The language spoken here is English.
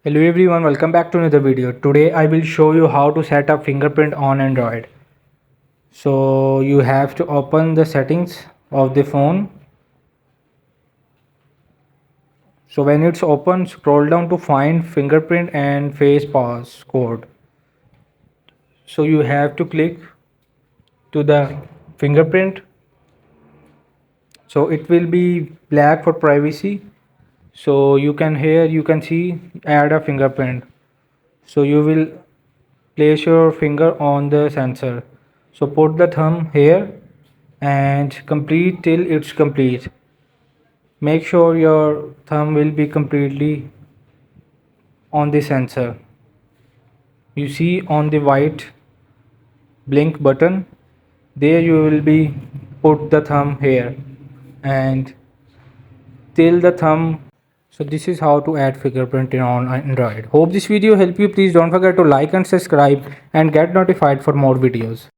Hello everyone, welcome back to another video. Today I will show you how to set up fingerprint on Android. So you have to open the settings of the phone. So when it's open, scroll down to find fingerprint and face passcode. So you have to click to the fingerprint. So it will be black for privacy. So you can see add a fingerprint. So you will place your finger on the sensor. So put the thumb here and complete till it's complete. Make sure your thumb will be completely on the sensor. You see on the white blink button, there you will be put the thumb here and till the thumb. So this is how to add fingerprint on Android. Hope this video helped you. Please don't forget to like and subscribe and get notified for more videos.